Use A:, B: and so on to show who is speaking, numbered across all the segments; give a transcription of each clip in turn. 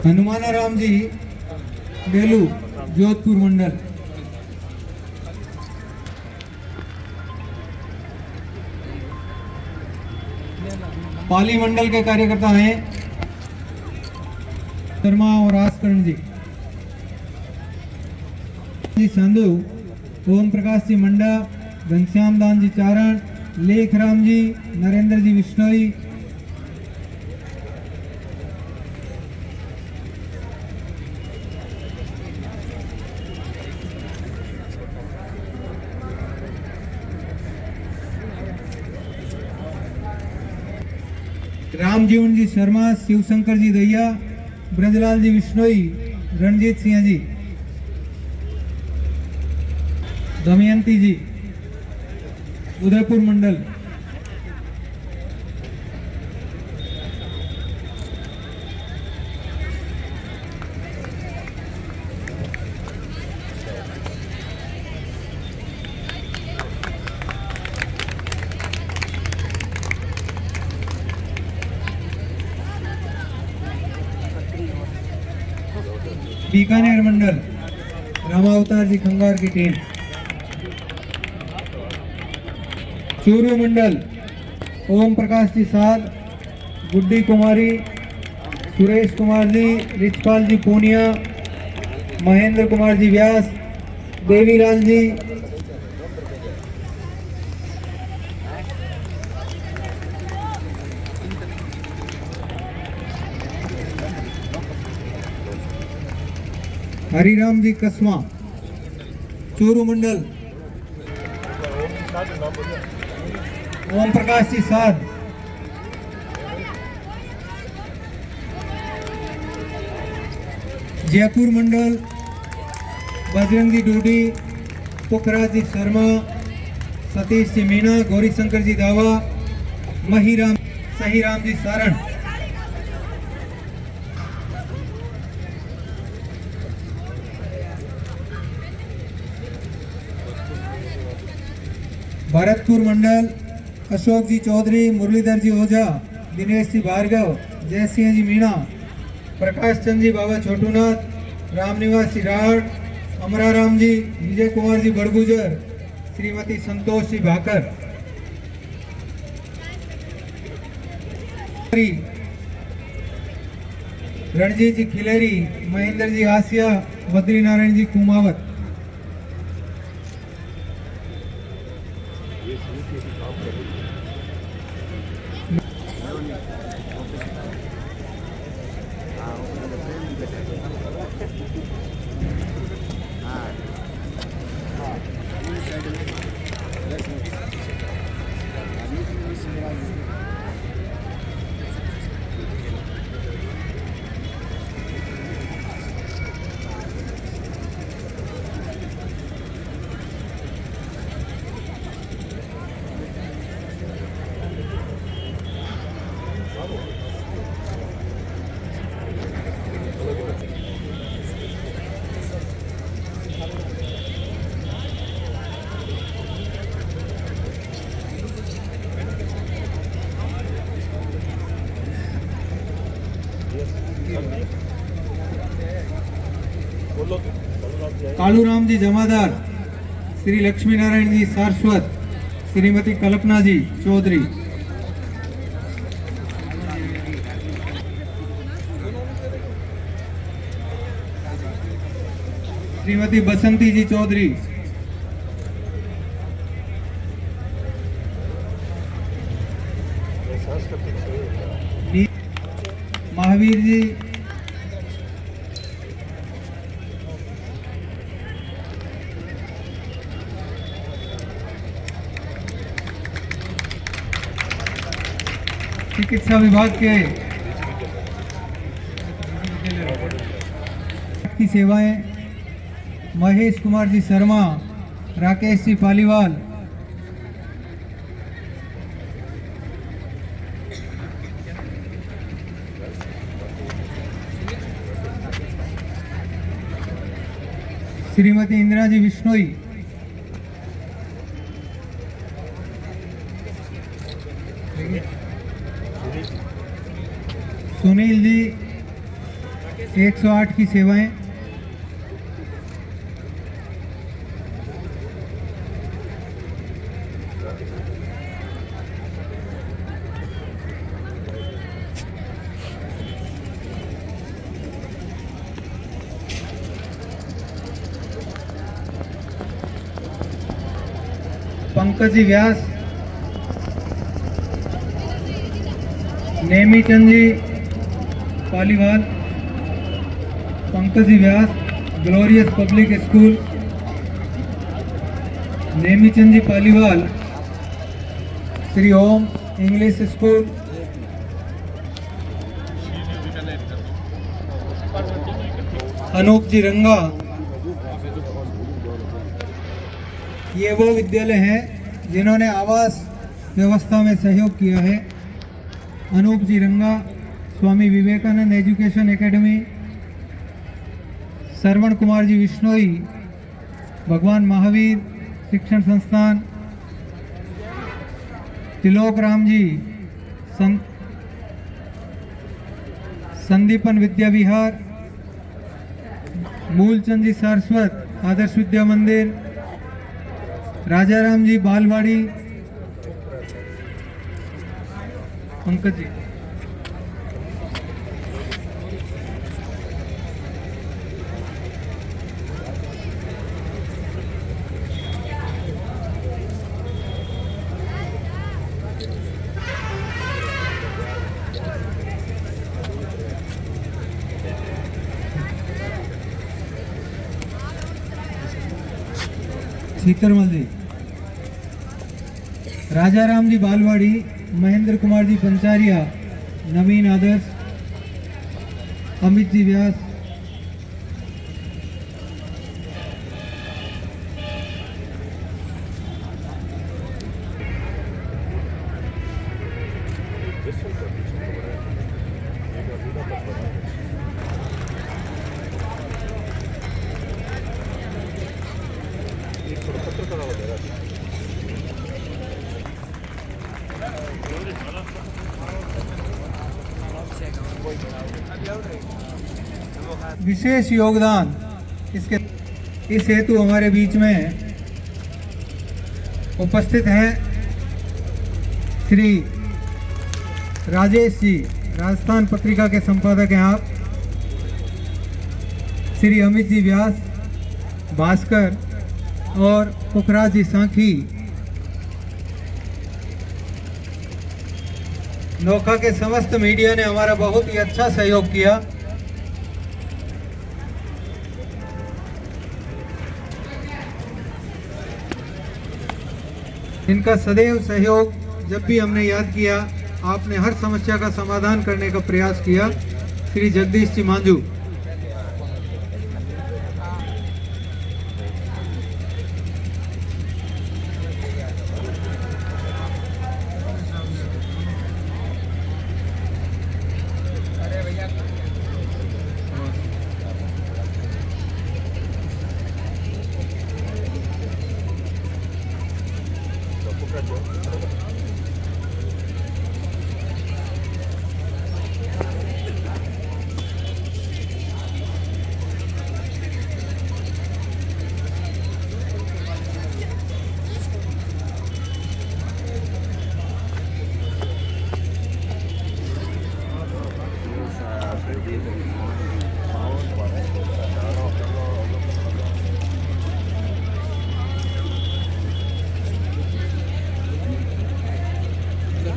A: हनुमानाराम जी बेलू जोधपुर मंडल। पाली मंडल के कार्यकर्ता हैं शर्मा और आसकरण जी। संधु, ओम प्रकाश जी मंडा, घनश्याम दान जी चारण, लेखराम जी, नरेंद्र जी विश्नोई, रामजीवन जी शर्मा, शिवशंकर जी दैया, ब्रजलाल जी विश्नोई, रणजीत सिंह जी, दमयंती जी उदयपुर मंडल। बीकानेर मंडल रामावतार जी खंगार की टीम। चूरू मंडल ओम प्रकाश जी साध, गुड्डी कुमारी, सुरेश कुमार जी, रिचपाल जी पूनिया, महेंद्र कुमार जी व्यास, देवीलाल जी, हरिराम जी कसमा। चूरू मंडल ओम प्रकाश जी साध, जयपुर मंडल बजरंग जी डूडी, पुखराज जी शर्मा, सतीश जी मीणा, गौरी शंकर जी दावा, महीराम सहीराम जी सारण। भरतपुर मंडल अशोक जी चौधरी, मुरलीधर जी ओझा, दिनेश जी भार्गव, जयसिंह जी मीणा, प्रकाश चंद जी बाबा छोटूनाथ, रामनिवास जी राड़, अमराराम जी, विजय कुमार जी बड़गुजर, श्रीमती संतोष जी भाकर। रणजीत जी खिलेरी, महेंद्र जी आसिया, बद्री नारायण जी कुमावत। कालूराम जी जमादार, श्री लक्ष्मी नारायण जी सारस्वत, श्रीमती कल्पना जी चौधरी। श्रीमती बसंती जी चौधरी। महावीर जी, चिकित्सा विभाग के की सेवाएं महेश कुमार जी शर्मा, राकेश जी पालीवाल, श्रीमती इंदिरा जी विश्नोई, सुनील जी, 108 की सेवाएं, पंकज जी व्यास, नेमीचंद जी पालीवाल, पंकज जी व्यास, ग्लोरियस पब्लिक स्कूल, नेमीचंद जी पालीवाल, श्री ओम इंग्लिश स्कूल, अनूप जी रंगा। ये वो विद्यालय हैं जिन्होंने आवास व्यवस्था में सहयोग किया है। अनूप जी रंगा, स्वामी विवेकानंद एजुकेशन एकेडमी, श्रवण कुमार जी विश्नोई, भगवान महावीर शिक्षण संस्थान, तिलोक राम जी संदीपन विद्या विहार, मूलचंद जी सारस्वत आदर्श विद्या मंदिर, राजाराम जी बालवाड़ी, पंकज जी। सीकरमल जी, राजाराम जी बालवाड़ी, महेंद्र कुमार जी पंचारिया, नवीन आदर्श, अमित जी व्यास, विशेष योगदान इसके इस हेतु हमारे बीच में उपस्थित हैं श्री राजेश जी, राजस्थान पत्रिका के संपादक हैं आप, श्री अमित जी व्यास, भास्कर और पुखराज जी सांखी। नोखा के समस्त मीडिया ने हमारा बहुत ही अच्छा सहयोग किया। इनका सदैव सहयोग, जब भी हमने याद किया आपने हर समस्या का समाधान करने का प्रयास किया। श्री जगदीश जी मांझू।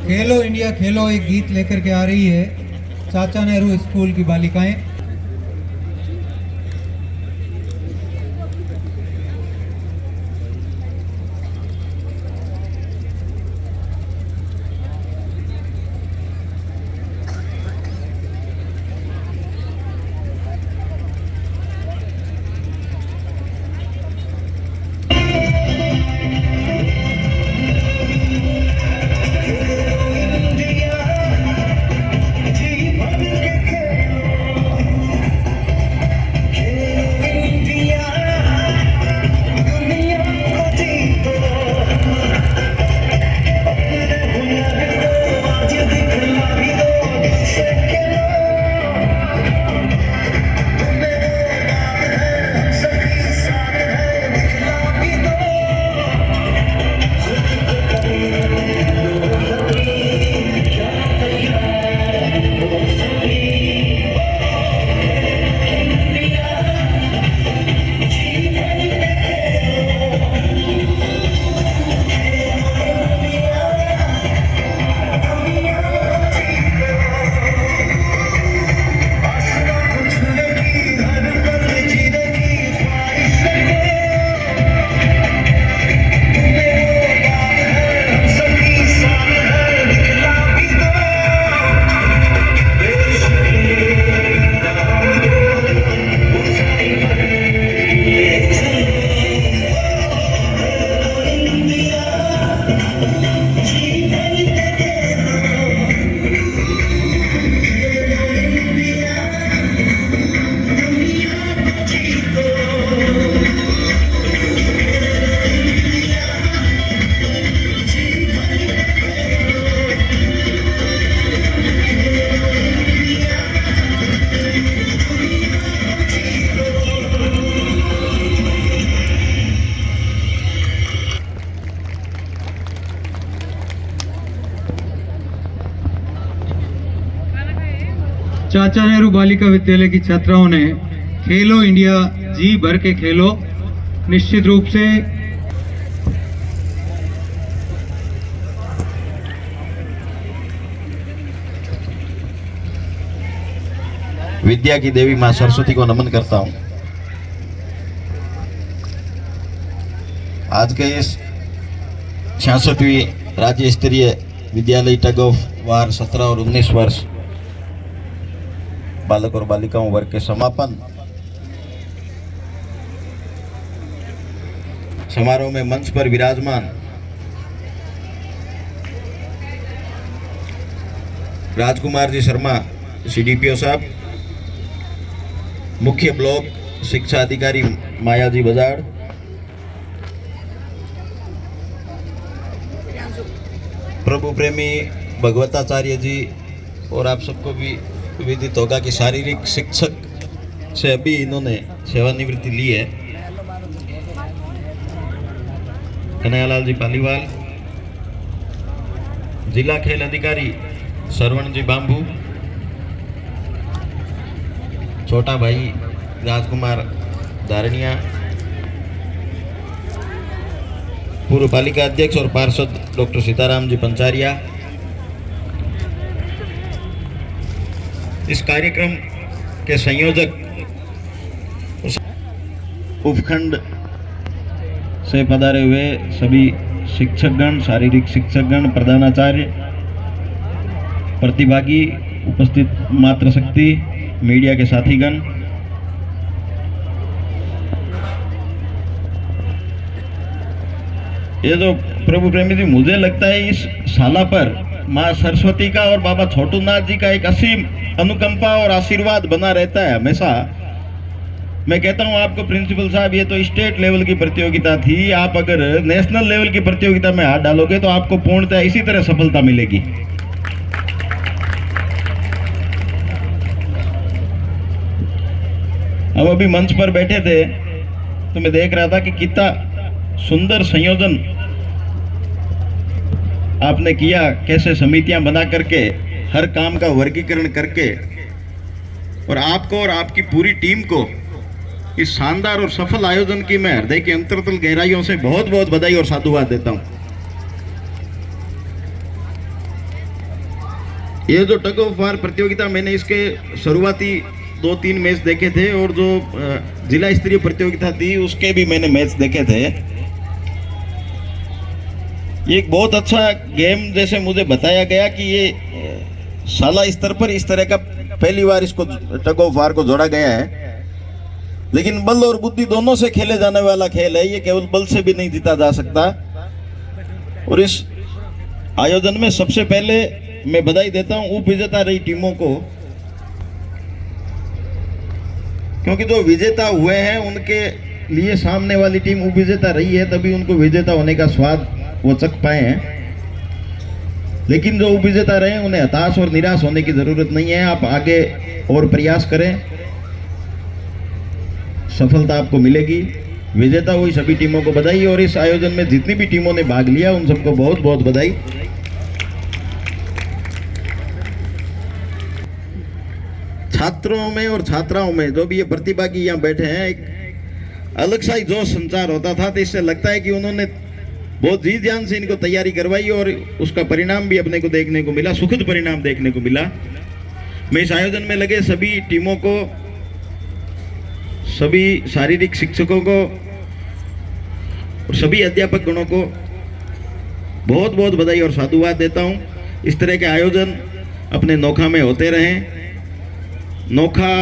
A: खेलो इंडिया खेलो एक गीत लेकर के आ रही है चाचा नेहरू स्कूल की बालिकाएं। चाचा नेहरू बालिका विद्यालय की छात्राओं ने खेलो इंडिया जी भर के खेलो, निश्चित रूप से
B: विद्या की देवी मां सरस्वती को नमन करता हूं। आज के इस 66वीं राज्य स्तरीय विद्यालय टग ऑफ वार 17 और 19 वर्ष बालक और बालिकाओं वर्ग के समापन समारोह में मंच पर विराजमान राजकुमार जी शर्मा CDPO साहब, मुख्य ब्लॉक शिक्षा अधिकारी माया जी बजाड़, प्रभु प्रेमी भगवताचार्य जी, और आप सबको भी विदित होगा कि शारीरिक शिक्षक से अभी इन्होंने सेवानिवृत्ति ली है, कन्हैयालाल जी पालीवाल, जिला खेल अधिकारी श्रवण जी बांबू, छोटा भाई राजकुमार धारणिया, पूर्व पालिका अध्यक्ष और पार्षद डॉक्टर सीताराम जी पंचारिया। इस कार्यक्रम के संयोजक उपखंड से पधारे हुए सभी शिक्षकगण, शारीरिक शिक्षकगण, प्रधानाचार्य, प्रतिभागी, उपस्थित मातृशक्ति, मीडिया के साथीगण, ये जो प्रभु प्रेमी जी, मुझे लगता है इस शाला पर माँ सरस्वती का और बाबा छोटूनाथ जी का एक असीम अनुकंपा और आशीर्वाद बना रहता है हमेशा। मैं कहता हूँ आपको प्रिंसिपल साहब, ये तो स्टेट लेवल की प्रतियोगिता थी, आप अगर नेशनल लेवल की प्रतियोगिता में हाथ डालोगे तो आपको पूर्णतः इसी तरह सफलता मिलेगी। हम अभी मंच पर बैठे थे तो मैं देख रहा था कि कितना सुंदर संयोजन आपने किया, कैसे समितियां बना करके हर काम का वर्गीकरण करके, और आपको और आपकी पूरी टीम को इस शानदार और सफल आयोजन की मैं हृदय के अंतरतल गहराइयों से बहुत बहुत बधाई और साधुवाद देता हूं। ये जो टग ऑफ वार प्रतियोगिता, मैंने इसके शुरुआती 2-3 मैच देखे थे और जो जिला स्तरीय प्रतियोगिता थी उसके भी मैंने मैच देखे थे। ये एक बहुत अच्छा गेम जैसे मुझे बताया गया कि ये शाला स्तर पर इस तरह का पहली बार इसको टग ऑफ वार को जोड़ा गया है, लेकिन बल और बुद्धि दोनों से खेले जाने वाला खेल है, ये केवल बल से भी नहीं जीता जा सकता। और इस आयोजन में सबसे पहले मैं बधाई देता हूं उप विजेता रही टीमों को, क्योंकि जो विजेता हुए हैं उनके लिए सामने वाली टीम उप विजेता रही है, तभी उनको विजेता होने का स्वाद वो चख पाए हैं। लेकिन जो उप विजेता रहे उन्हें हताश और निराश होने की जरूरत नहीं है, आप आगे और प्रयास करें, सफलता आपको मिलेगी। विजेता हुई सभी टीमों को बधाई, और इस आयोजन में जितनी भी टीमों ने भाग लिया उन सबको बहुत बहुत बधाई। छात्रों में और छात्राओं में जो भी ये प्रतिभागी यहाँ बैठे हैं, एक अलग सा ही जोश संचार होता था, तो इससे लगता है कि उन्होंने बहुत जी जान से इनको तैयारी करवाई और उसका परिणाम भी अपने को देखने को मिला, सुखद परिणाम देखने को मिला। मैं इस आयोजन में लगे सभी टीमों को, सभी शारीरिक शिक्षकों को और सभी अध्यापक गणों को बहुत बहुत बधाई और साधुवाद देता हूँ। इस तरह के आयोजन अपने नोखा में होते रहें। नोखा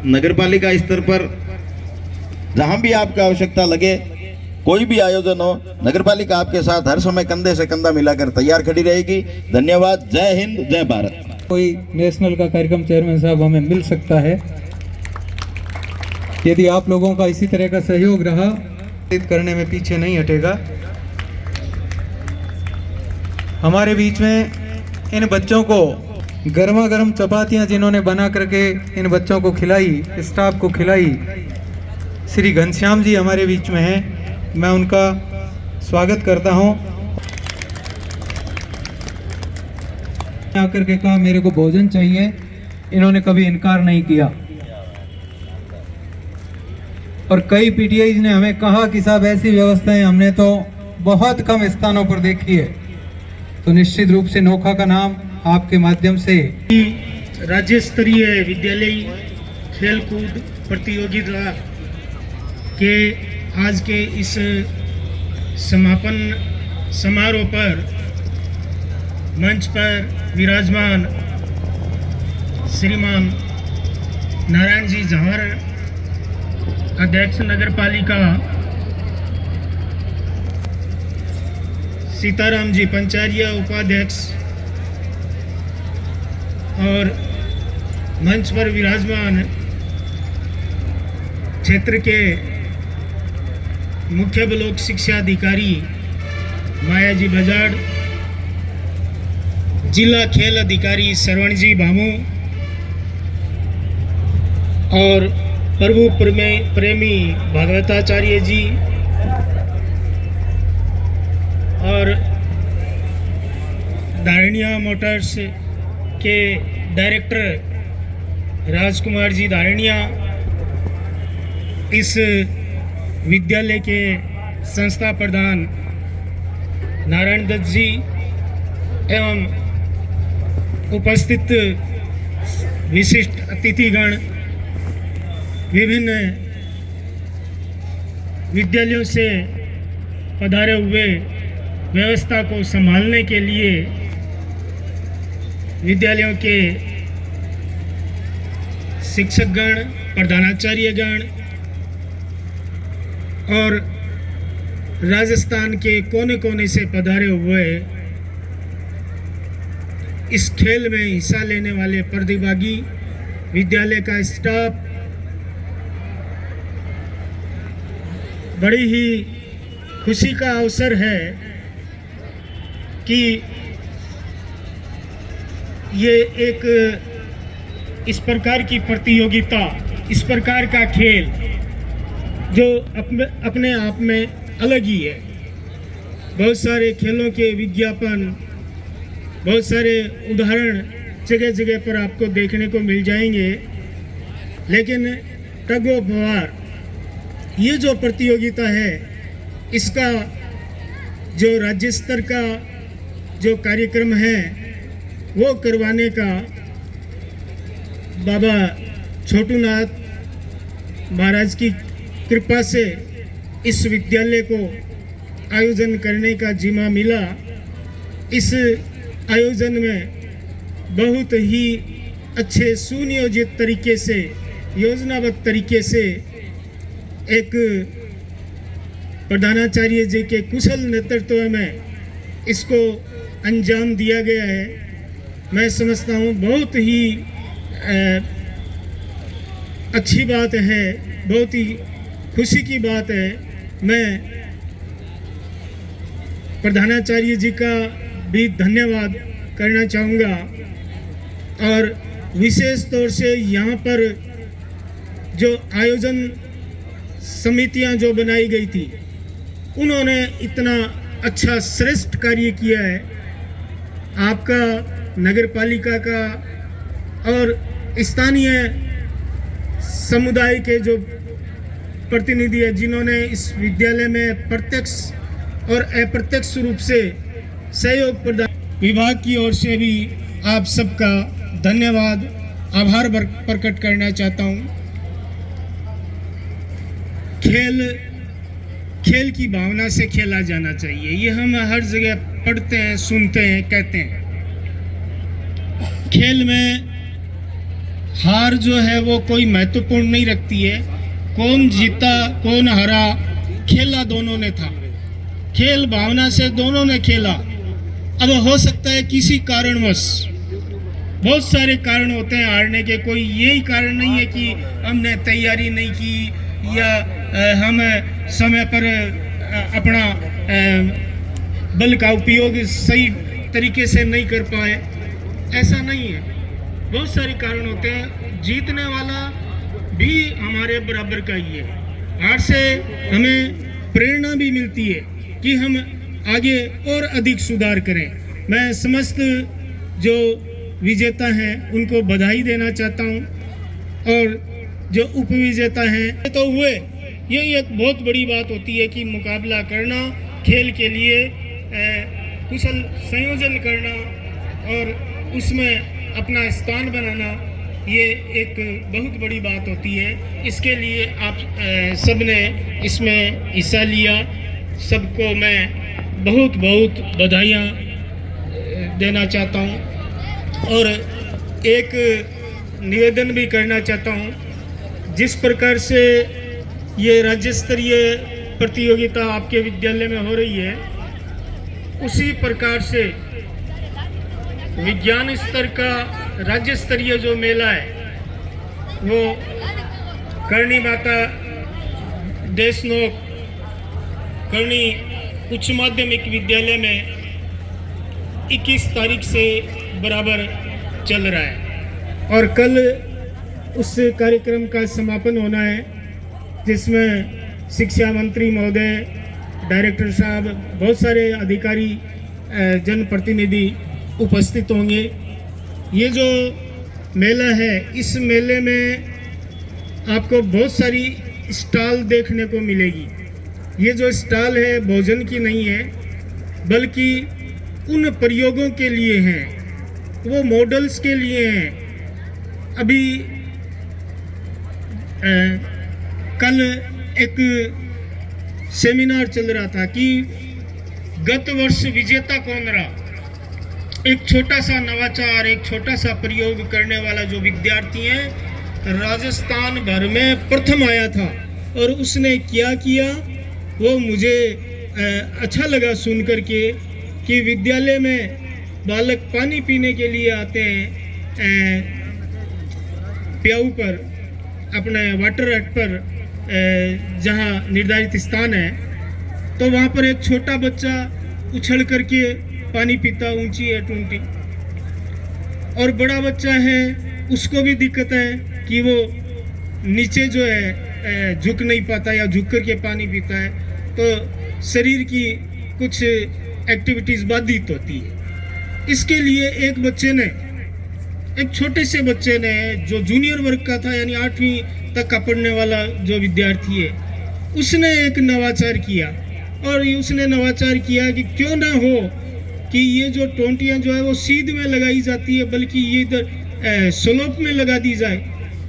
B: नगरपालिका स्तर पर जहाँ भी आपको आवश्यकता लगे, कोई भी आयोजन हो, नगरपालिका आपके साथ हर समय कंधे से कंधा मिलाकर तैयार खड़ी रहेगी। धन्यवाद। जय हिंद, जय भारत।
A: कोई नेशनल का कार्यक्रम चेयरमैन साहब हमें मिल सकता है, यदि आप लोगों का इसी तरह का सहयोग रहा, करने में पीछे नहीं हटेगा। हमारे बीच में इन बच्चों को गर्मा गर्म चपातियाँ जिन्होंने बना करके इन बच्चों को खिलाई, स्टाफ को खिलाई, श्री घनश्याम जी हमारे बीच में हैं, मैं उनका स्वागत करता हूं। आकर के कहा मेरे को भोजन चाहिए, इन्होंने कभी इनकार नहीं किया। और कई पीटीआई ने हमें कहा कि साहब ऐसी व्यवस्थाएं हमने तो बहुत कम स्थानों पर देखी है। तो निश्चित रूप से नोखा का नाम आपके माध्यम से
C: राज्य स्तरीय विद्यालय खेलकूद प्रतियोगिता के आज के इस समापन समारोह पर मंच पर विराजमान श्रीमान नारायण जी जहर, अध्यक्ष नगर पालिका, सीताराम जी पंचारिया उपाध्यक्ष, और मंच पर विराजमान क्षेत्र के मुख्य ब्लॉक शिक्षा अधिकारी माया जी बजाड़, जिला खेल अधिकारी श्रवण जी भामू और प्रभु प्रेमी भागवताचार्य जी और दारणिया मोटर्स के डायरेक्टर राजकुमार जी दारणिया, इस विद्यालय के संस्था प्रधान नारायण दत्त जी एवं उपस्थित विशिष्ट अतिथिगण, विभिन्न विद्यालयों से पधारे हुए व्यवस्था को संभालने के लिए विद्यालयों के शिक्षकगण, प्रधानाचार्यगण और राजस्थान के कोने कोने से पधारे हुए इस खेल में हिस्सा लेने वाले प्रतिभागी, विद्यालय का स्टाफ, बड़ी ही खुशी का अवसर है कि ये एक इस प्रकार की प्रतियोगिता, इस प्रकार का खेल जो अपने आप में अलग ही है। बहुत सारे खेलों के विज्ञापन, बहुत सारे उदाहरण जगह जगह पर आपको देखने को मिल जाएंगे, लेकिन टग ऑफ वार ये जो प्रतियोगिता है, इसका जो राज्य स्तर का जो कार्यक्रम है वो करवाने का बाबा छोटूनाथ महाराज की कृपा से इस विद्यालय को आयोजन करने का जिम्मा मिला। इस आयोजन में बहुत ही अच्छे सुनियोजित तरीके से, योजनाबद्ध तरीके से एक प्रधानाचार्य जी के कुशल नेतृत्व में इसको अंजाम दिया गया है। मैं समझता हूँ बहुत ही अच्छी बात है, बहुत ही खुशी की बात है। मैं प्रधानाचार्य जी का भी धन्यवाद करना चाहूँगा और विशेष तौर से यहाँ पर जो आयोजन समितियाँ जो बनाई गई थी, उन्होंने इतना अच्छा श्रेष्ठ कार्य किया है। आपका नगर पालिका का और स्थानीय समुदाय के जो प्रतिनिधि है, जिन्होंने इस विद्यालय में प्रत्यक्ष और अप्रत्यक्ष रूप से सहयोग प्रदान, विभाग की ओर से भी आप सबका धन्यवाद, आभार प्रकट करना चाहता हूँ। खेल की भावना से खेला जाना चाहिए, ये हम हर जगह पढ़ते हैं, सुनते हैं, कहते हैं। खेल में हार जो है वो कोई महत्वपूर्ण नहीं रखती है। कौन जीता कौन हारा, खेला दोनों ने था। खेल भावना से दोनों ने खेला। अब हो सकता है किसी कारणवश, बहुत सारे कारण होते हैं हारने के, कोई यही कारण नहीं है कि हमने तैयारी नहीं की या हम समय पर अपना बल का उपयोग सही तरीके से नहीं कर पाए, ऐसा नहीं है। बहुत सारे कारण होते हैं। जीतने वाला भी हमारे बराबर का ही है। हार से हमें प्रेरणा भी मिलती है कि हम आगे और अधिक सुधार करें। मैं समस्त जो विजेता हैं उनको बधाई देना चाहता हूँ और जो उप विजेता हैं तो हुए, ये एक बहुत बड़ी बात होती है कि मुकाबला करना, खेल के लिए कुशल संयोजन करना और उसमें अपना स्थान बनाना, ये एक बहुत बड़ी बात होती है। इसके लिए आप सब ने इसमें हिस्सा लिया, सबको मैं बहुत बहुत बधाइयाँ देना चाहता हूँ और एक निवेदन भी करना चाहता हूँ। जिस प्रकार से ये राज्य स्तरीय प्रतियोगिता आपके विद्यालय में हो रही है, उसी प्रकार से विज्ञान स्तर का राज्य स्तरीय जो मेला है वो करणी माता देशनोक करणी उच्च माध्यमिक विद्यालय में 21 तारीख से बराबर चल रहा है और कल उस कार्यक्रम का समापन होना है, जिसमें शिक्षा मंत्री महोदय, डायरेक्टर साहब, बहुत सारे अधिकारी, जनप्रतिनिधि उपस्थित होंगे। ये जो मेला है, इस मेले में आपको बहुत सारी स्टॉल देखने को मिलेगी। ये जो स्टॉल है भोजन की नहीं है, बल्कि उन प्रयोगों के लिए हैं, वो मॉडल्स के लिए हैं। अभी कल एक सेमिनार चल रहा था कि गत वर्ष विजेता कौन रहा। एक छोटा सा नवाचार, एक छोटा सा प्रयोग करने वाला जो विद्यार्थी है, राजस्थान भर में प्रथम आया था और उसने क्या किया वो मुझे अच्छा लगा सुन कर के कि विद्यालय में बालक पानी पीने के लिए आते हैं प्याऊ पर, अपने वाटर हट पर, जहाँ निर्धारित स्थान है, तो वहाँ पर एक छोटा बच्चा उछल करके पानी पीता, ऊंची है टूंटी, और बड़ा बच्चा है उसको भी दिक्कत है कि वो नीचे जो है झुक नहीं पाता या झुक करके पानी पीता है, तो शरीर की कुछ एक्टिविटीज़ बाधित होती है। इसके लिए एक बच्चे ने, एक छोटे से बच्चे ने जो जूनियर वर्ग का था, यानी 8वीं तक का पढ़ने वाला जो विद्यार्थी है, उसने एक नवाचार किया। और ये उसने नवाचार किया कि क्यों ना हो कि ये जो टोंटियाँ जो है वो सीध में लगाई जाती है, बल्कि ये इधर स्लोप में लगा दी जाए।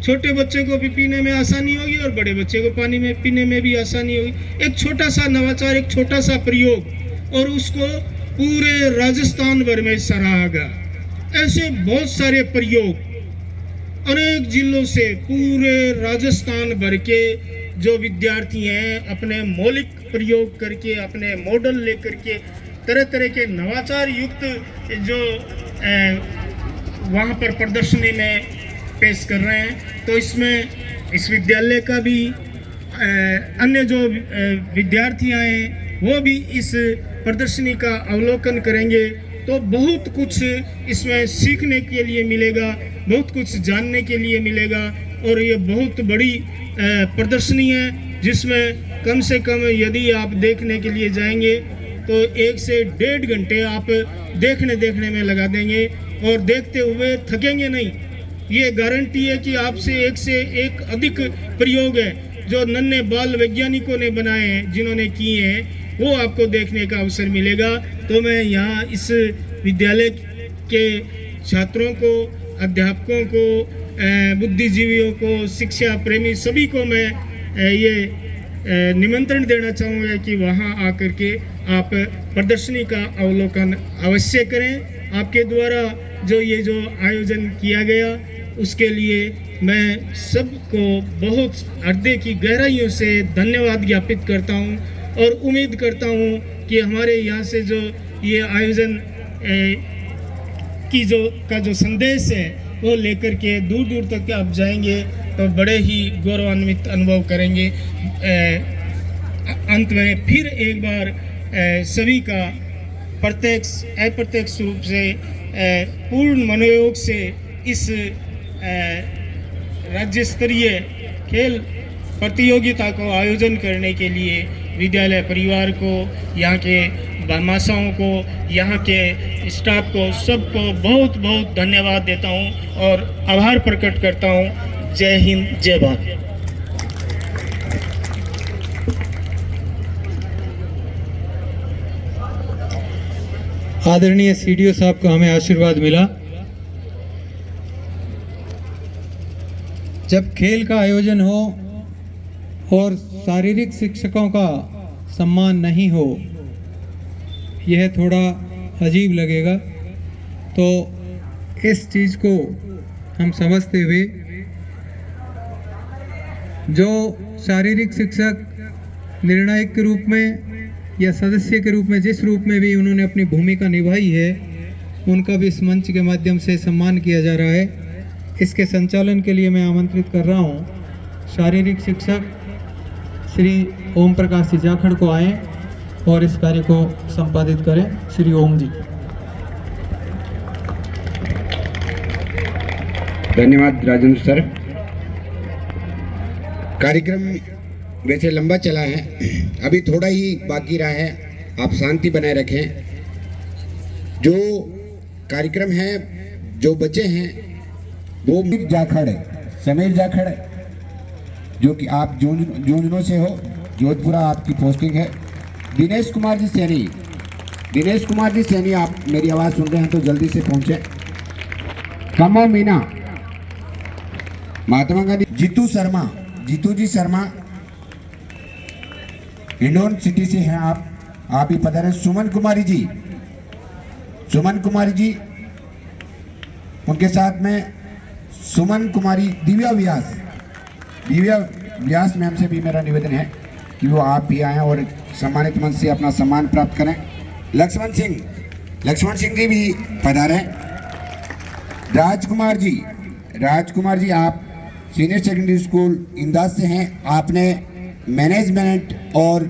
C: छोटे बच्चे को भी पीने में आसानी होगी और बड़े बच्चे को पानी में पीने में भी आसानी होगी। एक छोटा सा नवाचार, एक छोटा सा प्रयोग, और उसको पूरे राजस्थान भर में सराहा गया। ऐसे बहुत सारे प्रयोग अनेक जिलों से पूरे राजस्थान भर के जो विद्यार्थी हैं, अपने मौलिक प्रयोग करके, अपने मॉडल लेकर के तरह तरह के नवाचार युक्त जो वहाँ पर प्रदर्शनी में पेश कर रहे हैं। तो इसमें इस विद्यालय का भी अन्य जो विद्यार्थी हैं वो भी इस प्रदर्शनी का अवलोकन करेंगे, तो बहुत कुछ इसमें सीखने के लिए मिलेगा, बहुत कुछ जानने के लिए मिलेगा। और ये बहुत बड़ी प्रदर्शनी है, जिसमें कम से कम यदि आप देखने के लिए जाएंगे तो 1 से 1.5 घंटे आप देखने में लगा देंगे और देखते हुए थकेंगे नहीं। ये गारंटी है कि आपसे एक से एक अधिक प्रयोग है जो नन्हे बाल वैज्ञानिकों ने बनाए हैं, जिन्होंने किए हैं, वो आपको देखने का अवसर मिलेगा। तो मैं यहाँ इस विद्यालय के छात्रों को, अध्यापकों को, बुद्धिजीवियों को, शिक्षा प्रेमी सभी को मैं ये निमंत्रण देना चाहूँगा कि वहाँ आकर के आप प्रदर्शनी का अवलोकन अवश्य करें। आपके द्वारा जो आयोजन किया गया उसके लिए मैं सबको बहुत हृदय की गहराइयों से धन्यवाद ज्ञापित करता हूँ और उम्मीद करता हूँ कि हमारे यहाँ से जो ये आयोजन का जो संदेश है वो लेकर के दूर दूर तक आप जाएंगे तो बड़े ही गौरवान्वित अनुभव करेंगे। अंत में फिर एक बार सभी का प्रत्यक्ष अप्रत्यक्ष रूप से पूर्ण मनोयोग से इस राज्य स्तरीय खेल प्रतियोगिता को आयोजन करने के लिए विद्यालय परिवार को, यहाँ के भामाशाओं को, यहाँ के स्टाफ को, सबको बहुत बहुत धन्यवाद देता हूँ और आभार प्रकट करता हूँ। जय हिंद, जय भारत।
A: आदरणीय सीडीओ साहब का हमें आशीर्वाद मिला। जब खेल का आयोजन हो और शारीरिक शिक्षकों का सम्मान नहीं हो, यह थोड़ा अजीब लगेगा। तो इस चीज़ को हम समझते हुए, जो शारीरिक शिक्षक निर्णायक के रूप में या सदस्य के रूप में, जिस रूप में भी उन्होंने अपनी भूमिका निभाई है, उनका भी इस मंच के माध्यम से सम्मान किया जा रहा है। इसके संचालन के लिए मैं आमंत्रित कर रहा हूँ शारीरिक शिक्षक श्री ओम प्रकाश जी जाखड़ को आएँ और इस कार्य को संपादित करें। श्री ओम जी।
D: धन्यवाद राजेंद्र सर। कार्यक्रम वैसे लंबा चला है, अभी थोड़ा ही बाकी रहा है, आप शांति बनाए रखें। जो कार्यक्रम है, जो बच्चे हैं, वो जाखड़, समीर जाखड़, जो कि आप झुंझुनू से हो, जोधपुरा आपकी पोस्टिंग है। दिनेश कुमार जी सैनी, दिनेश कुमार जी सैनी, आप मेरी आवाज़ सुन रहे हैं तो जल्दी से पहुंचे। कमो मीना, महात्मा गांधी। जीतू शर्मा, जीतू जी शर्मा हिंडौन सिटी से हैं आप ही पधारें। सुमन कुमारी जी, सुमन कुमारी जी, उनके साथ में सुमन कुमारी। दिव्या व्यास, दिव्या व्यास मैम से भी मेरा निवेदन है कि वो आप भी आएँ और सम्मानित मंच से अपना सम्मान प्राप्त करें। लक्ष्मण सिंह, लक्ष्मण सिंह जी भी पधारें। राजकुमार जी, राजकुमार जी, आप सीनियर सेकेंडरी स्कूल इंदाज से हैं। आपने मैनेजमेंट और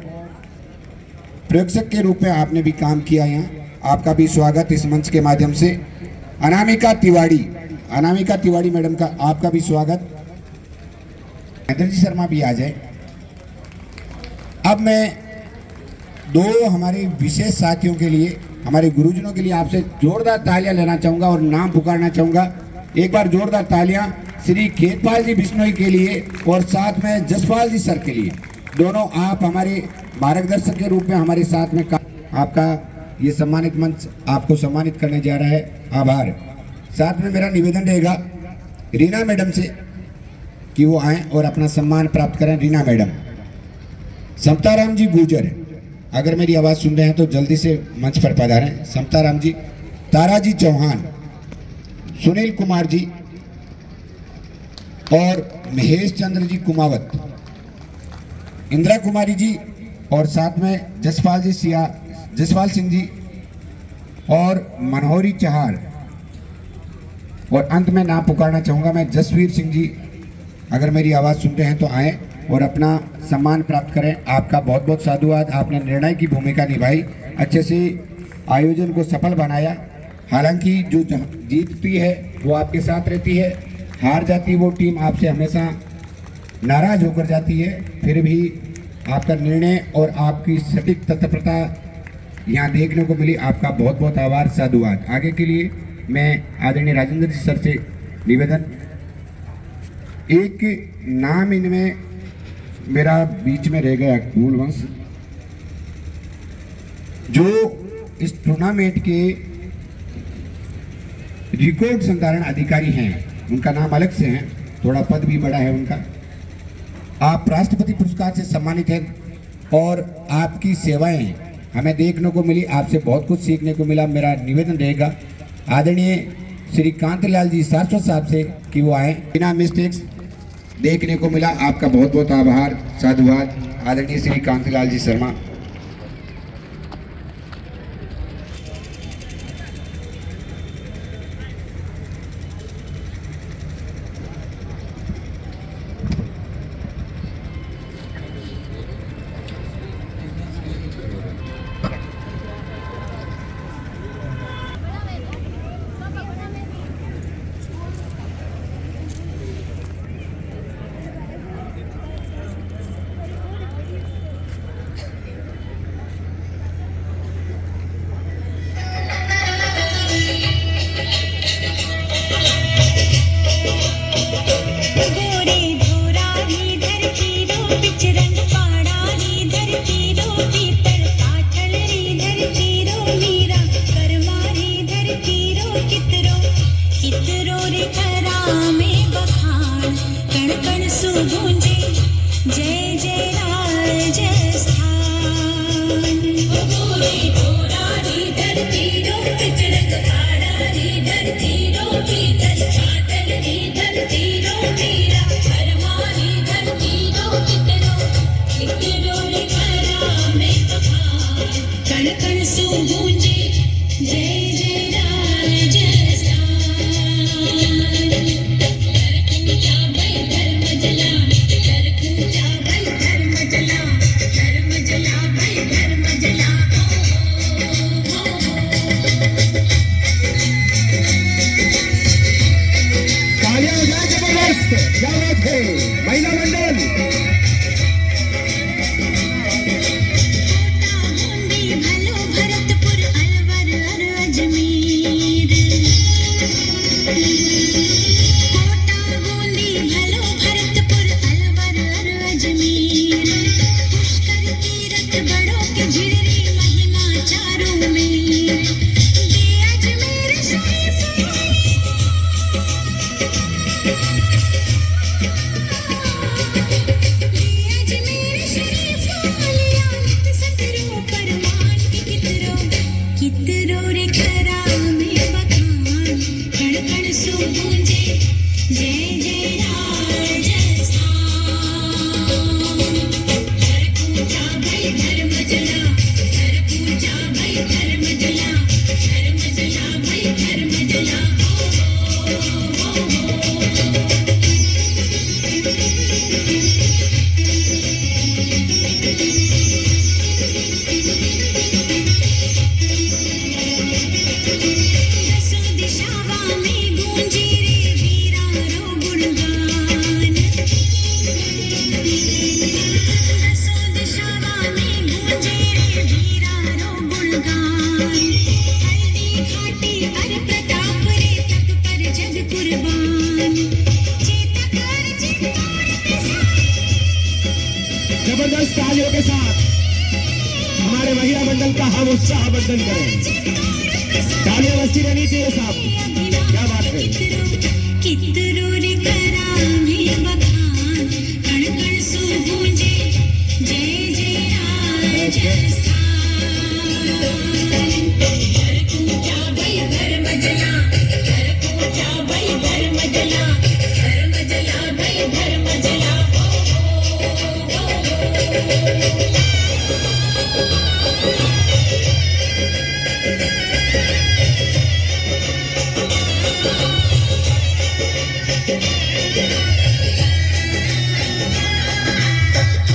D: प्रशिक्षक के रूप में आपने भी काम किया यहाँ, आपका भी स्वागत इस मंच के माध्यम से। अनामिका तिवारी, अनामिका तिवारी मैडम का आपका भी स्वागत। महेंद्र जी शर्मा भी आ जाए। अब मैं दो हमारे विशेष साथियों के लिए, हमारे गुरुजनों के लिए आपसे जोरदार तालियां लेना चाहूँगा और नाम पुकारना चाहूँगा। एक बार जोरदार तालियां श्री खेतपाल जी बिश्नोई के लिए और साथ में जसपाल जी सर के लिए। दोनों आप हमारे मार्गदर्शक के रूप में हमारे साथ में आपका ये सम्मानित मंच आपको सम्मानित करने जा रहा है। आभार। साथ में मेरा निवेदन रहेगा रीना मैडम से कि वो आएँ और अपना सम्मान प्राप्त करें। रीना मैडम। समताराम जी गुर्जर, अगर मेरी आवाज़ सुन रहे हैं तो जल्दी से मंच पर पधारें। समताराम जी। तारा जी चौहान, सुनील कुमार जी और महेश चंद्र जी कुमावत, इंदिरा कुमारी जी और साथ में जसपाल सिंह जी और मनोहरी चहार। और अंत में नाम पुकारना चाहूँगा मैं जसवीर सिंह जी, अगर मेरी आवाज़ सुन रहे हैं तो आएँ और अपना सम्मान प्राप्त करें। आपका बहुत बहुत साधुवाद, आपने निर्णय की भूमिका निभाई, अच्छे से आयोजन को सफल बनाया। हालांकि जो जीतती है वो आपके साथ रहती है, हार जाती वो टीम आपसे हमेशा नाराज होकर जाती है। फिर भी आपका निर्णय और आपकी सटीक तत्परता यहाँ देखने को मिली, आपका बहुत बहुत आभार, साधुवाद। आगे के लिए मैं आदरणीय राजेंद्र जी सर से निवेदन, एक नाम इनमें मेरा बीच में रह गया, कुलवंश, जो इस टूर्नामेंट के रिकॉर्ड संधारण अधिकारी हैं, उनका नाम अलग से है, थोड़ा पद भी बड़ा है उनका। आप राष्ट्रपति पुरस्कार से सम्मानित हैं और आपकी सेवाएं हमें देखने को मिली, आपसे बहुत कुछ सीखने को मिला। मेरा निवेदन रहेगा आदरणीय श्री कांतिलाल जी सारस्वत साहब से कि वो आए, बिना मिस्टेक्स देखने को मिला। आपका बहुत बहुत आभार, साधुवाद। आदरणीय श्री कांतिलाल जी शर्मा।
E: गूंजे जय जय राजस्थान। गोरी गोरारी धरती रो किचड़क भाड़ारी धरती रो पीतल पातल री धरती रो मीरा हरमारी धरती रो कितरो रे करा में पखार कण कण सो गूंजे जय जय
D: क्या बात है महिला मंडल।
E: भरतपुर अलवर अजमेर कोटा बूंदी भलो भरतपुर अलवर अजमेर पुष्कर तीरथ बड़ों के झिड़री महिमा चारों में ये अजमेर शरीफ कितरो रे करा में बखान कण कण सो गूंजे जय जय राजस्थान। घर पूजा भाई घर मजला घर पूजा भाई घर मजला घर मजला भाई घर मजला
D: जबरदस्त तालियों के साथ हमारे महिला मंडल का हम उत्साह वर्धन करें। तालियां बजती रहनी चाहिए साहब, क्या बात है।
E: कितरो रे करा में बखान कण कण सो गूंजे जय जय राजस्थान। घर पूजा भाई घर मजला घर पूजा भाई घर मजला घर मजला भाई घर मजला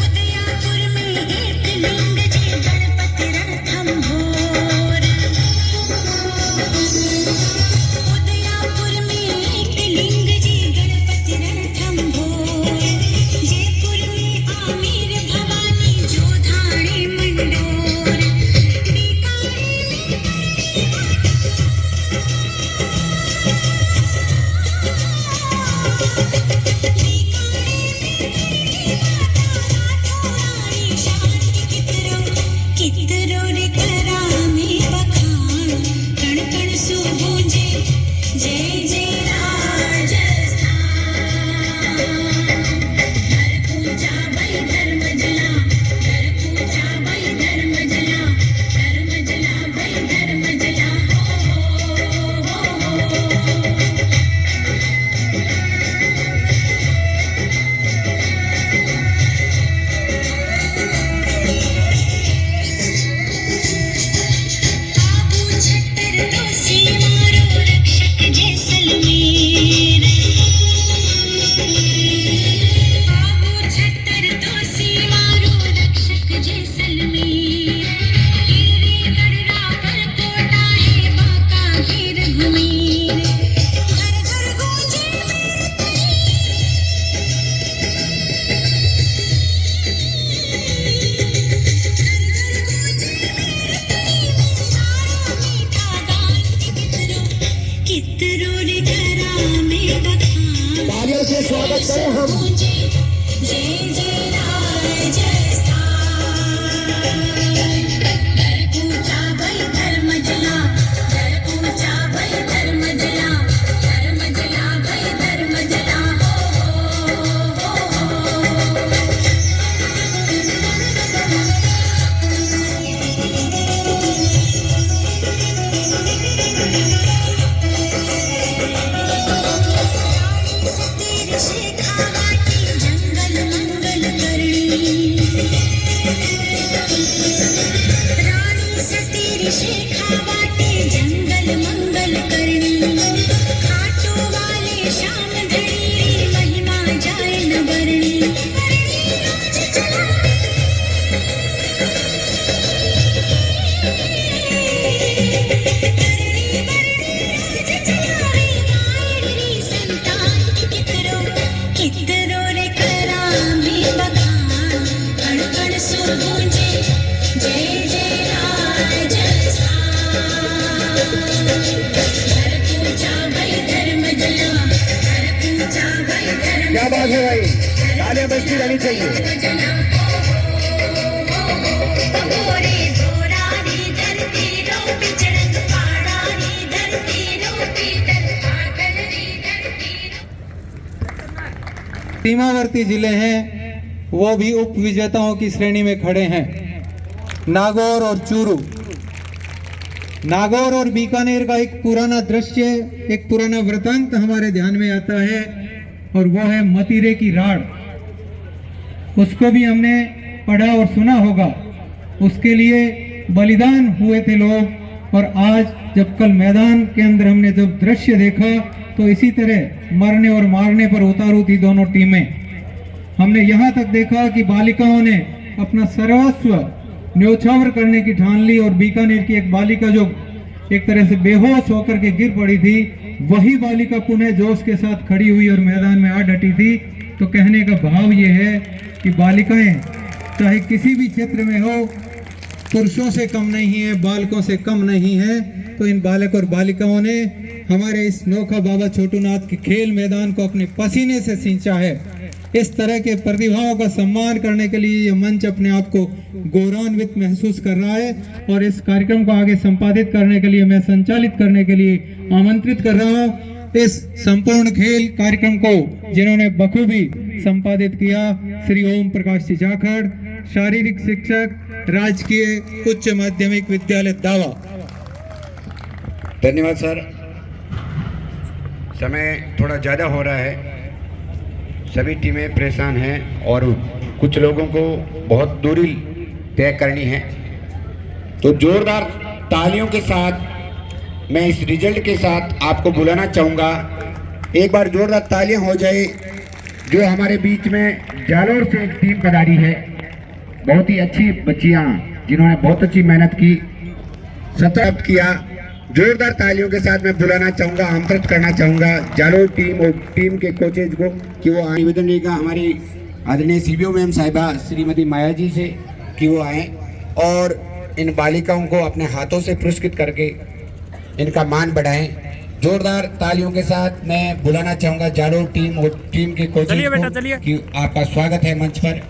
E: उदयपुर में एक लिंग जी गणपति रणथंभोर उदयपुर में एक लिंग जी गणपति रणथंभोर जयपुर में आमिर भवानी जोधाणी मंडोर बीकानेर कितरो रे करा में बखान कण कण सो गूंजे जय जय राजस्थान। घर पूजा भाई घर मजला घर पूजा भाई घर मजला घर मजला भाई घर मजला आबू छटर तो सीमारो रक्षक जैसलमेर आबू छटर तो सीमारो रक्षक जैसलमेर गिररी गढ़रा पर कोटा है बाका घेर घुमीर घर घर गूंजे मेरे कितरो रे करा में बखान
D: तालियों से स्वागत करें हम।
E: गूंजे जय जय राजस्थान। घर पूजा भाई घर मजला घर पूजा भाई घर मजला घर मजला भाई घर मजला शेखावाटी जंगल मंगल करणी रानी सती शेखावाटी जंगल मंगल करणी खाटू वाले श्याम धणी महिमा जाए न बरणी राज चलावे कितरो रे करामी बखान कण कण सुर गूंजे जय जय राजस्थान घर पूजा भाई धर्म जला घर पूजा भाई धर्म
D: क्या बात है भाई, तालियां बजती रहनी चाहिए।
E: गोरे गोरारी धरती रो पिचड़न पाड़ारी धरती रो पीतल पाटल री धरती
A: सीमावर्ती जिले हैं वो भी उप विजेताओं की श्रेणी में खड़े हैं। नागौर और चूरू, नागौर और बीकानेर का एक पुराना दृश्य, एक पुराना वृतांत हमारे ध्यान में आता है और वो है मतीरे की राड़। उसको भी हमने पढ़ा और सुना होगा। उसके लिए बलिदान हुए थे लोग और आज जब कल मैदान के अंदर हमने जब दृश्य देखा तो इसी तरह मरने और मारने पर उतारू थी दोनों टीमें। हमने यहाँ तक देखा कि बालिकाओं ने अपना सर्वस्व न्योछावर करने की ठान ली और बीकानेर की एक बालिका जो एक तरह से बेहोश होकर के गिर पड़ी थी, वही बालिका पुनः जोश के साथ खड़ी हुई और मैदान में आ डटी थी। तो कहने का भाव ये है कि बालिकाएं चाहे किसी भी क्षेत्र में हो, पुरुषों से कम नहीं है, बालकों से कम नहीं है। तो इन बालक और बालिकाओं ने हमारे इस नोखा बाबा छोटूनाथ के खेल मैदान को अपने पसीने से सींचा है। इस तरह के प्रतिभाओं का सम्मान करने के लिए ये मंच अपने आप को गौरवान्वित महसूस कर रहा है और इस कार्यक्रम को आगे संपादित करने के लिए, मैं संचालित करने के लिए आमंत्रित कर रहा हूँ। इस संपूर्ण खेल कार्यक्रम को जिन्होंने बखूबी संपादित किया, श्री ओम प्रकाश जी जाखड़, शारीरिक शिक्षक, राजकीय उच्च माध्यमिक विद्यालय दावा।
D: धन्यवाद सर। समय थोड़ा ज़्यादा हो रहा है, सभी टीमें परेशान हैं और कुछ लोगों को बहुत दूरी तय करनी है। तो जोरदार तालियों के साथ मैं इस रिजल्ट के साथ आपको बुलाना चाहूँगा। एक बार जोरदार तालियां हो जाए। जो हमारे बीच में जालोर से एक टीम पधारी है, बहुत ही अच्छी बच्चियाँ जिन्होंने बहुत अच्छी मेहनत की, सतर्क किया। जोरदार तालियों के साथ मैं बुलाना चाहूँगा, आमंत्रित करना चाहूँगा जालोर टीम और टीम के कोचेज को कि वो आए। निवेदन रहेगा हमारी आदरणीय सीबीओ मैम साहिबा श्रीमती माया जी से कि वो आए और इन बालिकाओं को अपने हाथों से पुरस्कृत करके इनका मान बढ़ाएं। जोरदार तालियों के साथ मैं बुलाना चाहूँगा जालोर टीम और टीम के कोचेज को कि आपका स्वागत है मंच पर।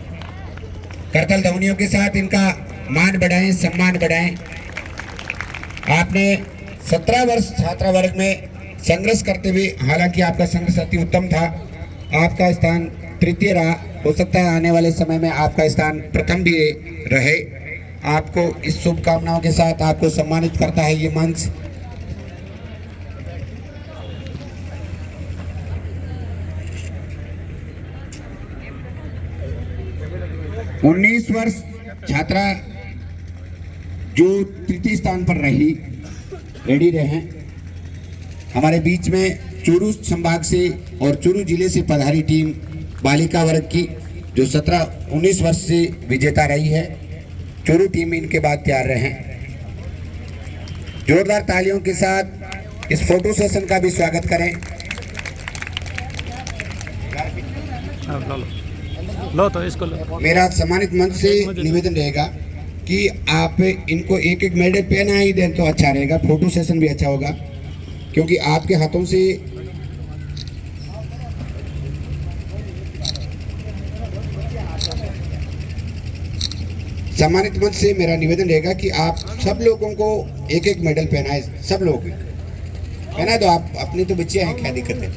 D: करतल ध्वनियों के साथ इनका मान बढ़ाएं, सम्मान बढ़ाएं। आपने 17 वर्ष छात्रा वर्ग में संघर्ष करते हुए, हालांकि आपका संघर्ष अति उत्तम था, आपका स्थान तृतीय रहा। हो सकता है आने वाले समय में आपका स्थान प्रथम भी रहे। आपको इस शुभकामनाओं के साथ आपको सम्मानित करता है ये मंच। उन्नीस वर्ष छात्रा जो तृतीय स्थान पर रही, रेडी रहे। हमारे बीच में चूरू संभाग से और चूरू जिले से पधारी टीम बालिका वर्ग की जो 17-19 वर्ष से विजेता रही है। चूरू टीम इनके बाद तैयार रहे। जोरदार तालियों के साथ इस फोटो सेशन का भी स्वागत करें।
F: लो तो इसको लो।
D: मेरा सम्मानित मंच से निवेदन रहेगा कि आप इनको एक एक मेडल पहना ही दें तो अच्छा रहेगा, फोटो सेशन भी अच्छा होगा, क्योंकि आपके हाथों से सम्मानित मंच से मेरा निवेदन रहेगा कि आप सब लोगों को एक एक मेडल पहनाए। सब लोग पहना दो, आप अपनी तो बच्चियां हैं, क्या दिक्कत है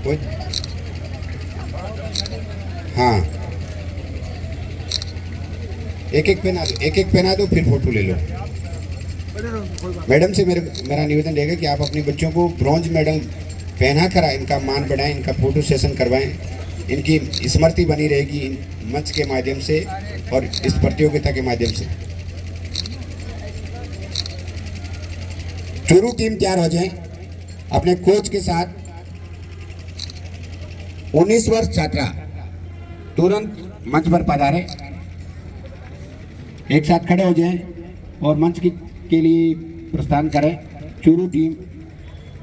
D: कोई? हाँ, एक एक पहना दो, फिर फोटो ले लो। मैडम से मेरा निवेदन रहेगा कि आप अपनी बच्चों को ब्रॉन्ज मेडल पहना कर इनका मान बढ़ाएं, इनका फोटो सेशन करवाएं, इनकी स्मृति बनी रहेगी इन मंच के माध्यम से और इस प्रतियोगिता के माध्यम से। चूरू टीम तैयार हो जाए अपने कोच के साथ। 19 वर्ष छात्रा तुरंत मंच पर पधारे, एक साथ खड़े हो जाएं और मंच के लिए प्रस्थान करें। चूरू टीम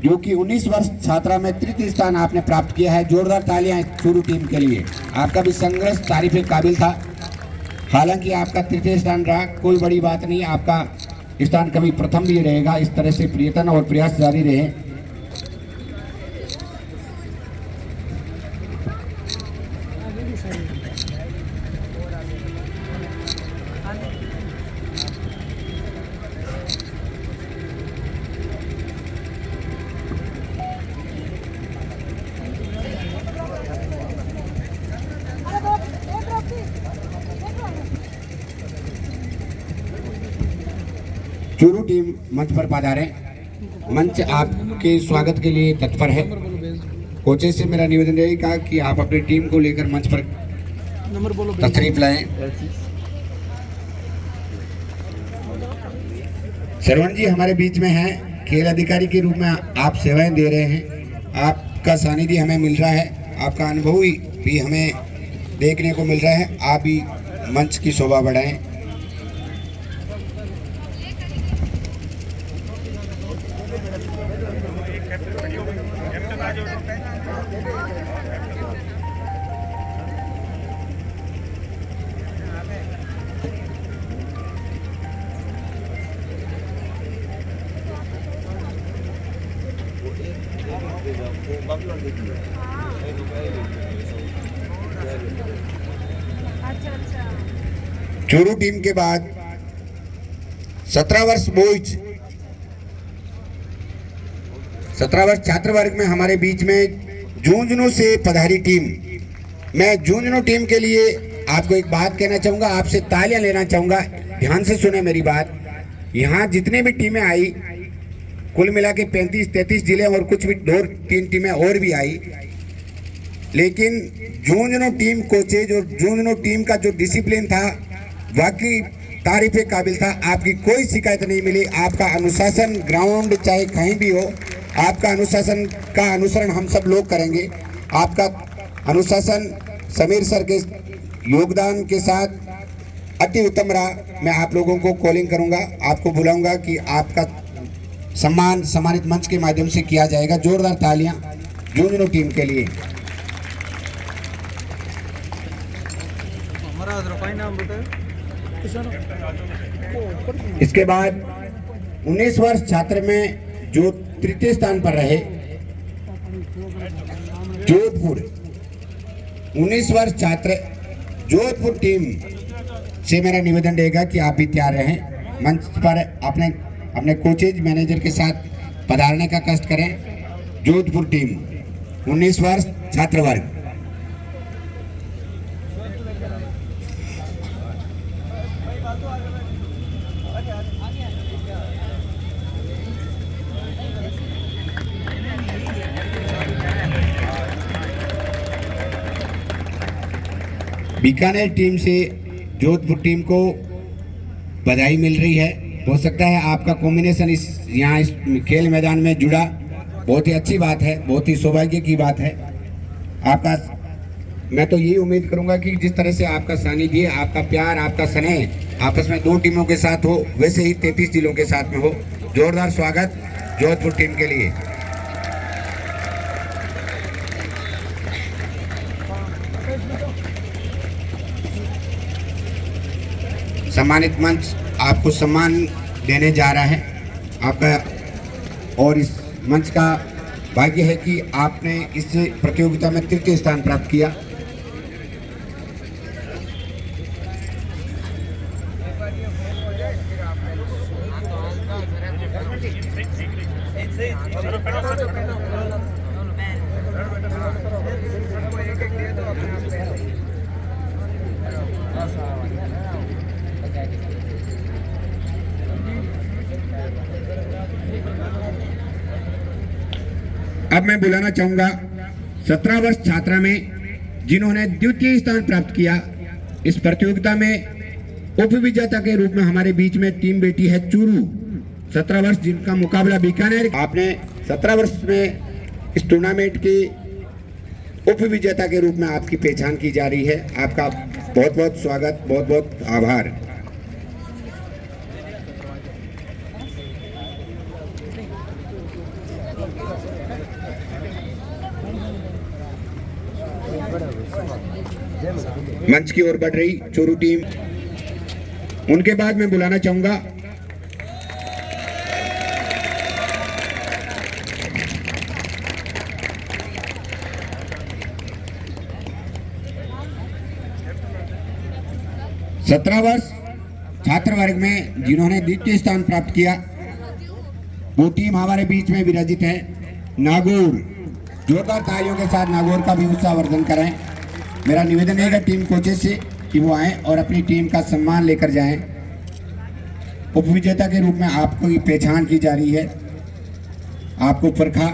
D: जो कि 19 वर्ष छात्रा में तृतीय स्थान आपने प्राप्त किया है, जोरदार तालियां चूरू टीम के लिए। आपका भी संघर्ष तारीफ के काबिल था, हालांकि आपका तृतीय स्थान रहा, कोई बड़ी बात नहीं, आपका स्थान कभी प्रथम भी रहेगा। इस तरह से प्रयत्न और प्रयास जारी रहे। चूरू टीम मंच पर पधारे। मंच आपके स्वागत के लिए तत्पर है। कोचेस से मेरा निवेदन रहेगा कि आप अपनी टीम को लेकर मंच पर तशरीफ लाएं। श्रवण जी हमारे बीच में हैं, खेल अधिकारी के रूप में आप सेवाएं दे रहे हैं। आपका सानिध्य हमें मिल रहा है, आपका अनुभव भी हमें देखने को मिल रहा है। आप भी मंच की शोभा बढ़ाएं। चूरू टीम के बाद 17 वर्ष बॉयज 17 वर्ष छात्र वर्ग में हमारे बीच में झुंझुनू से पधारी टीम। मैं झुंझुनू टीम के लिए आपको एक बात कहना चाहूँगा, आपसे तालियां लेना चाहूँगा। ध्यान से सुने मेरी बात। यहाँ जितने भी टीमें आई, कुल मिला के 35-33 जिले और कुछ भी 2-3 टीमें और भी आई, लेकिन झुंझुनू टीम कोचेज और झुंझुनू टीम का जो डिसिप्लिन था वाकई तारीफ़े काबिल था। आपकी कोई शिकायत नहीं मिली। आपका अनुशासन ग्राउंड चाहे कहीं भी हो, आपका अनुशासन का अनुसरण हम सब लोग करेंगे। आपका अनुशासन समीर सर के योगदान के साथ अति उत्तम रहा। मैं आप लोगों को कॉलिंग करूंगा, आपको बुलाऊंगा कि आपका सम्मानित मंच के माध्यम से किया जाएगा। जोरदार तालियां झुंझुनू टीम के लिए। इसके बाद 19 वर्ष छात्र में जो तृतीय स्थान पर रहे, जोधपुर 19 वर्ष छात्र जोधपुर टीम से मेरा निवेदन रहेगा कि आप भी तैयार रहें। मंच पर अपने कोचेज मैनेजर के साथ पधारने का कष्ट करें। जोधपुर टीम 19 वर्ष छात्र वर्ग। बीकानेर टीम से जोधपुर टीम को बधाई मिल रही है। हो सकता है आपका कॉम्बिनेशन इस खेल मैदान में जुड़ा, बहुत ही अच्छी बात है, बहुत ही सौभाग्य की बात है आपका। मैं तो यही उम्मीद करूंगा कि जिस तरह से आपका सानिध्य, आपका प्यार, आपका स्नेह आपस में 2 टीमों के साथ हो, वैसे ही 33 जिलों के साथ में हो। जोरदार स्वागत जोधपुर टीम के लिए। सम्मानित मंच आपको सम्मान देने जा रहा है आपका, और इस मंच का भाग्य है कि आपने इस प्रतियोगिता में तृतीय स्थान प्राप्त किया। अब मैं बुलाना चाहूंगा 17 वर्ष छात्रा में जिन्होंने द्वितीय स्थान प्राप्त किया। इस प्रतियोगिता में उप विजेता के रूप में हमारे बीच में टीम बेटी है चूरू, 17 वर्ष, जिनका मुकाबला बीकानेर। आपने 17 वर्ष में इस टूर्नामेंट की उप विजेता के रूप में आपकी पहचान की जा रही है। आपका बहुत बहुत स्वागत, बहुत बहुत आभार। मंच की ओर बढ़ रही चोरू टीम, उनके बाद मैं बुलाना चाहूंगा सत्रह वर्ष छात्र वर्ग में जिन्होंने द्वितीय स्थान प्राप्त किया, वो टीम हमारे बीच में विराजित है नागौर। जोरदार तालियों के साथ नागौर का भी उत्साहवर्धन करें। मेरा निवेदन है टीम कोचेस से कि वो आएं और अपनी टीम का सम्मान लेकर जाएं। उपविजेता के रूप में आपको की पहचान की जा रही है, आपको परखा।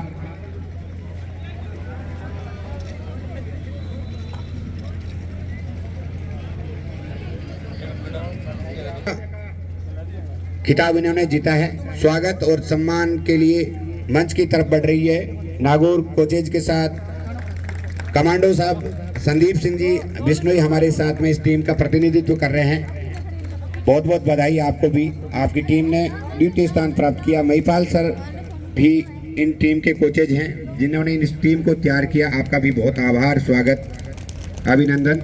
D: खिताब इन्होंने जीता है। स्वागत और सम्मान के लिए मंच की तरफ बढ़ रही है नागौर कोचेज के साथ कमांडो साहब संदीप सिंह जी बिश्नोई हमारे साथ में इस टीम का प्रतिनिधित्व कर रहे हैं। बहुत बहुत बधाई आपको भी। आपकी टीम ने द्वितीय स्थान प्राप्त किया। महिपाल सर भी इन टीम के कोचेज हैं जिन्होंने इस टीम को तैयार किया। आपका भी बहुत आभार, स्वागत, अभिनंदन।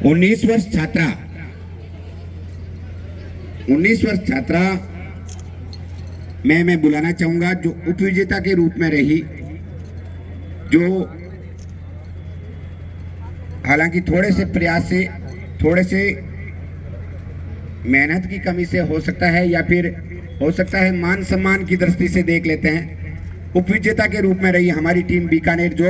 D: उन्नीस वर्ष छात्रा मैं बुलाना चाहूंगा जो उपविजेता के रूप में रही, जो हालांकि थोड़े से प्रयास से, थोड़े से मेहनत की कमी से हो सकता है, या फिर हो सकता है मान सम्मान की दृष्टि से देख लेते हैं। उपविजेता के रूप में रही हमारी टीम बीकानेर। जो